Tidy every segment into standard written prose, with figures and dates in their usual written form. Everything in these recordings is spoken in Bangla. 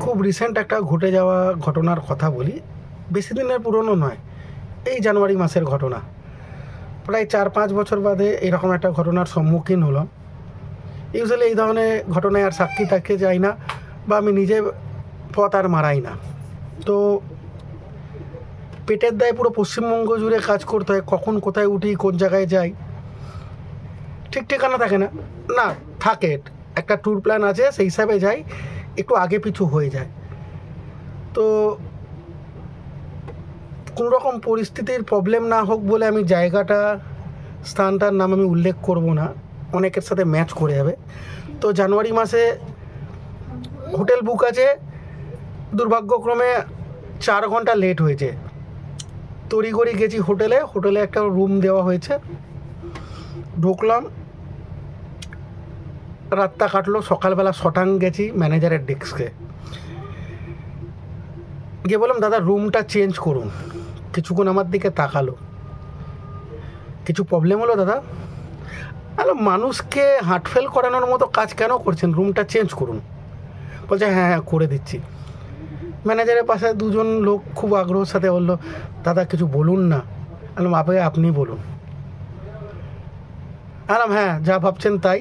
খুব রিসেন্ট একটা ঘটে যাওয়া ঘটনার কথা বলি, বেশি দিনের পুরনো নয়, এই জানুয়ারি মাসের ঘটনা। প্রায় 4-5 বছর বাদে এরকম একটা ঘটনার সম্মুখীন হলাম। ইউজুয়ালি এই ধরনের ঘটনায় আর সাক্ষী থাকতে যাই না, বা আমি নিজে পথ আর মারাই না। তো পেটের দায়ে পুরো পশ্চিমবঙ্গ জুড়ে কাজ করতে হয়, কখন কোথায় উঠি, কোন জায়গায় যাই, ঠিক ঠিকানা থাকে না। না থাকে, একটা ট্যুর প্ল্যান আছে, সেই হিসাবে যাই, একটু আগে পিছু হয়ে যায়। তো কোনোরকম পরিস্থিতির প্রবলেম না হোক বলে আমি জায়গাটা, স্থানটার নাম আমি উল্লেখ করব না, অনেকের সাথে ম্যাচ করে যাবে। তো জানুয়ারি মাসে হোটেল বুক আছে, দুর্ভাগ্যক্রমে 4 ঘন্টা লেট হয়েছে। তড়িঘড়ি গেছি হোটেলে একটা রুম দেওয়া হয়েছে, ঢুকলাম, রাতটা কাটলো। সকালবেলা শটাং গেছি ম্যানেজারের ডেস্কে গিয়ে বললাম, দাদা রুমটা চেঞ্জ করুন। কিছুক্ষণ আমার দিকে তাকালো, কিছু প্রবলেম হলো দাদা? আরে মানুষকে হার্টফেল করানোর মতো কাজ কেন করছেন, রুমটা চেঞ্জ করুন। বলছে হ্যাঁ হ্যাঁ করে দিচ্ছি। ম্যানেজারের পাশে 2জন লোক খুব আগ্রহের সাথে বললো, দাদা কিছু বলুন না। বললাম আপনি বলুন। বললাম হ্যাঁ যা ভাবছেন তাই,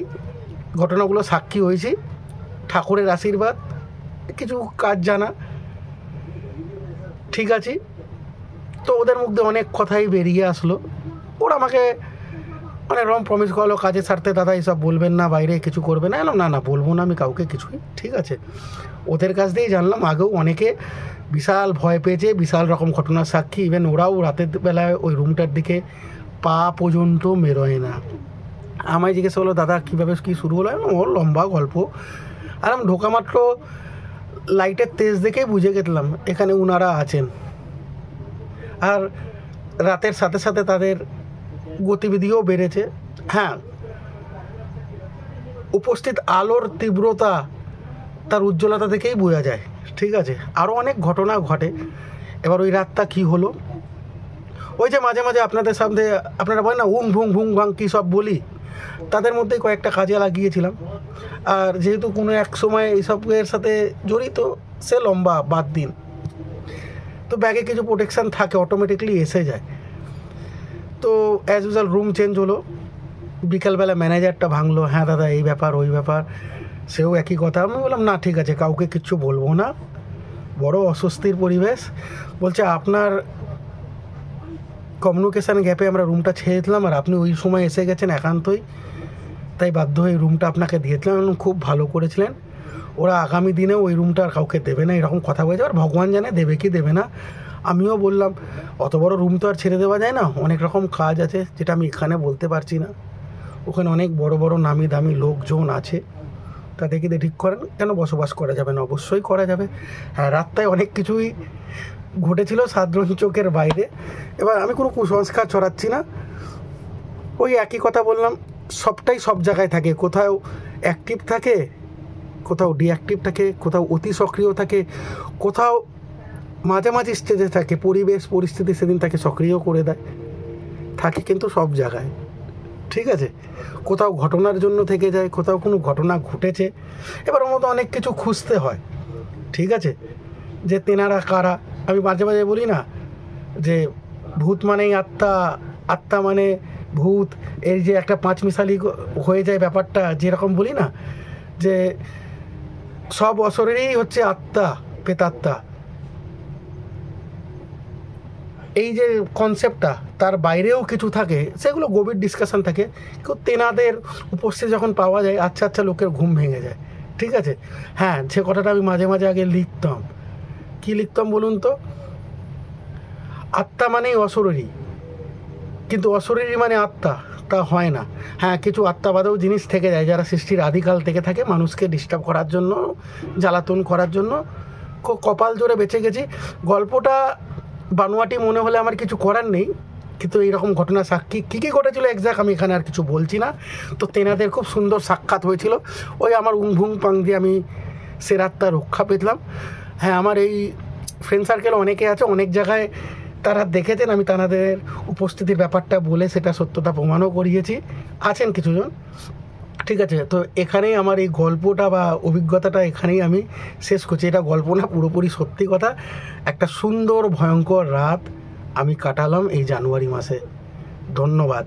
ঘটনাগুলো সাক্ষী হয়েছি, ঠাকুরের আশীর্বাদ, কিছু কাজ জানা, ঠিক আছে। তো ওদের মধ্যে অনেক কথাই বেরিয়ে আসলো। ওরা আমাকে অনেক রকম প্রমিস করলো কাজের স্বার্থে, দাদা এইসব বলবেন না, বাইরে কিছু করবে না। এলাম না বলবো না আমি কাউকে কিছুই, ঠিক আছে। ওদের কাছ দিয়েই জানলাম আগেও অনেকে বিশাল ভয় পেয়েছে, বিশাল রকম ঘটনার সাক্ষী। ইভেন ওরাও রাতের বেলায় ওই রুমটার দিকে পা পর্যন্ত মেরোয় না। আমায় জিজ্ঞেস করলো, দাদা কীভাবে কী শুরু হলো? ওর লম্বা গল্প। আর আমি ঢোকা মাত্র লাইটের তেজ দেখেই বুঝে গেছিলাম এখানে উনারা আছেন। আর রাতের সাথে সাথে তাদের গতিবিধিও বেড়েছে। হ্যাঁ, উপস্থিত আলোর তীব্রতা, তার উজ্জ্বলতা থেকেই বোঝা যায়, ঠিক আছে। আরও অনেক ঘটনা ঘটে। এবার ওই রাতটা কী হলো, ওই যে মাঝে মাঝে আপনাদের সামনে আপনারা বলেন না উং ভুং ভুং ভাং কী সব বলি, তাদের মধ্যেই কয়েকটা কাজে লাগিয়েছিলাম। আর যেহেতু কোনো এক সময় এইসবের সাথে জড়িত, সে লম্বা বাদ দিন, তো ব্যাগে কিছু প্রোটেকশান থাকে, অটোমেটিকলি এসে যায়। তো অ্যাজ ইউজুয়াল রুম চেঞ্জ হলো, বিকালবেলা ম্যানেজারটা ভাঙলো, হ্যাঁ দাদা এই ব্যাপার ওই ব্যাপার, সেও একই কথা। আমি বললাম না ঠিক আছে, কাউকে কিচ্ছু বলবো না। বড় অস্বস্তির পরিবেশ। বলছে আপনার কমিউনিকেশান গ্যাপে আমরা রুমটা ছেড়ে দিলাম, আর আপনি ওই সময় এসে গেছেন একান্তই, তাই বাধ্য হয়ে রুমটা আপনাকে দিয়েছিলাম, খুব ভালো করেছিলেন। ওরা আগামী দিনেও ওই রুমটা আর কাউকে দেবে না, এরকম কথা বলেছে। আর ভগবান জানে দেবে কি দেবে না। আমিও বললাম অত বড় রুম তো আর ছেড়ে দেওয়া যায় না, অনেক রকম কাজ আছে যেটা আমি এখানে বলতে পারছি না। ওখানে অনেক বড় বড় নামি দামি লোকজন আছে, তাদেরকে দিয়ে ঠিক করেন, কেন বসবাস করা যাবে না? অবশ্যই করা যাবে। হ্যাঁ, রাতটায় অনেক কিছুই ঘটেছিল সাধারণ চোখের বাইরে। এবার আমি কোনো কুসংস্কার ছড়াচ্ছি না, ওই একই কথা বললাম, সবটাই সব জায়গায় থাকে, কোথাও অ্যাক্টিভ থাকে, কোথাও ডিঅ্যাক্টিভ থাকে, কোথাও অতি সক্রিয় থাকে, কোথাও মাঝামাঝি স্টেজে থাকে, পরিবেশ পরিস্থিতি সেদিন তাকে সক্রিয় করে দেয়, থাকে কিন্তু সব জায়গায়, ঠিক আছে। কোথাও ঘটনার জন্য থেকে যায়, কোথাও কোনো ঘটনা ঘটেছে, এবার ওর মধ্যে অনেক কিছু খুঁজতে হয়, ঠিক আছে। যে তেনারা কারা, আমি মাঝে মাঝে বলি না যে ভূত মানেই আত্মা, আত্মা মানে ভূত, এই যে একটা পাঁচমিশালি হয়ে যায় ব্যাপারটা, যেরকম বলি না যে সব অশরীরই হচ্ছে আত্মা, প্রেতাত্মা, এই যে কনসেপ্টটা, তার বাইরেও কিছু থাকে, সেগুলো গভীর ডিসকাশন থাকে। কেউ তেনাদের উপস্থিতি যখন পাওয়া যায়, আচ্ছা আচ্ছা লোকের ঘুম ভেঙে যায়, ঠিক আছে। হ্যাঁ, যে কথাটা আমি মাঝে মাঝে আগে লিখতাম, কী লিখতাম বলুন তো, আত্মা মানেই অশরীরী, কিন্তু অশরীরী মানে আত্মা তা হয় না। হ্যাঁ, কিছু আত্মাবাদেও জিনিস থেকে যায়, যারা সৃষ্টির আদিকাল থেকে থাকে, মানুষকে ডিস্টার্ব করার জন্য, জ্বালাতন করার জন্য। কপাল জোরে বেঁচে গেছি। গল্পটা বানোয়াটি মনে হলে আমার কিছু করার নেই, কিন্তু এইরকম ঘটনা সাক্ষী কী কী ঘটেছিল এক্স্যাক্ট আমি এখানে আর কিছু বলছি না। তো তেনাদের খুব সুন্দর সাক্ষাৎ হয়েছিল, ওই আমার উংভুং পাং দিয়ে আমি সে রাতটা রক্ষা পেলাম। হ্যাঁ, আমার এই ফ্রেন্ড সার্কেল অনেকে আছে, অনেক জায়গায় তারা দেখেছেন, আমি তাদের উপস্থিতির ব্যাপারটা বলে সেটা সত্যতা প্রমাণও করিয়েছি, আছেন কিছুজন, ঠিক আছে, তো এখানেই আমার এই গল্পটা বা অভিজ্ঞতাটা এখানেই আমি শেষ করছি। এটা গল্প না, পুরোপুরি সত্যি কথা। একটা সুন্দর ভয়ঙ্কর রাত আমি কাটালাম এই জানুয়ারি মাসে। ধন্যবাদ।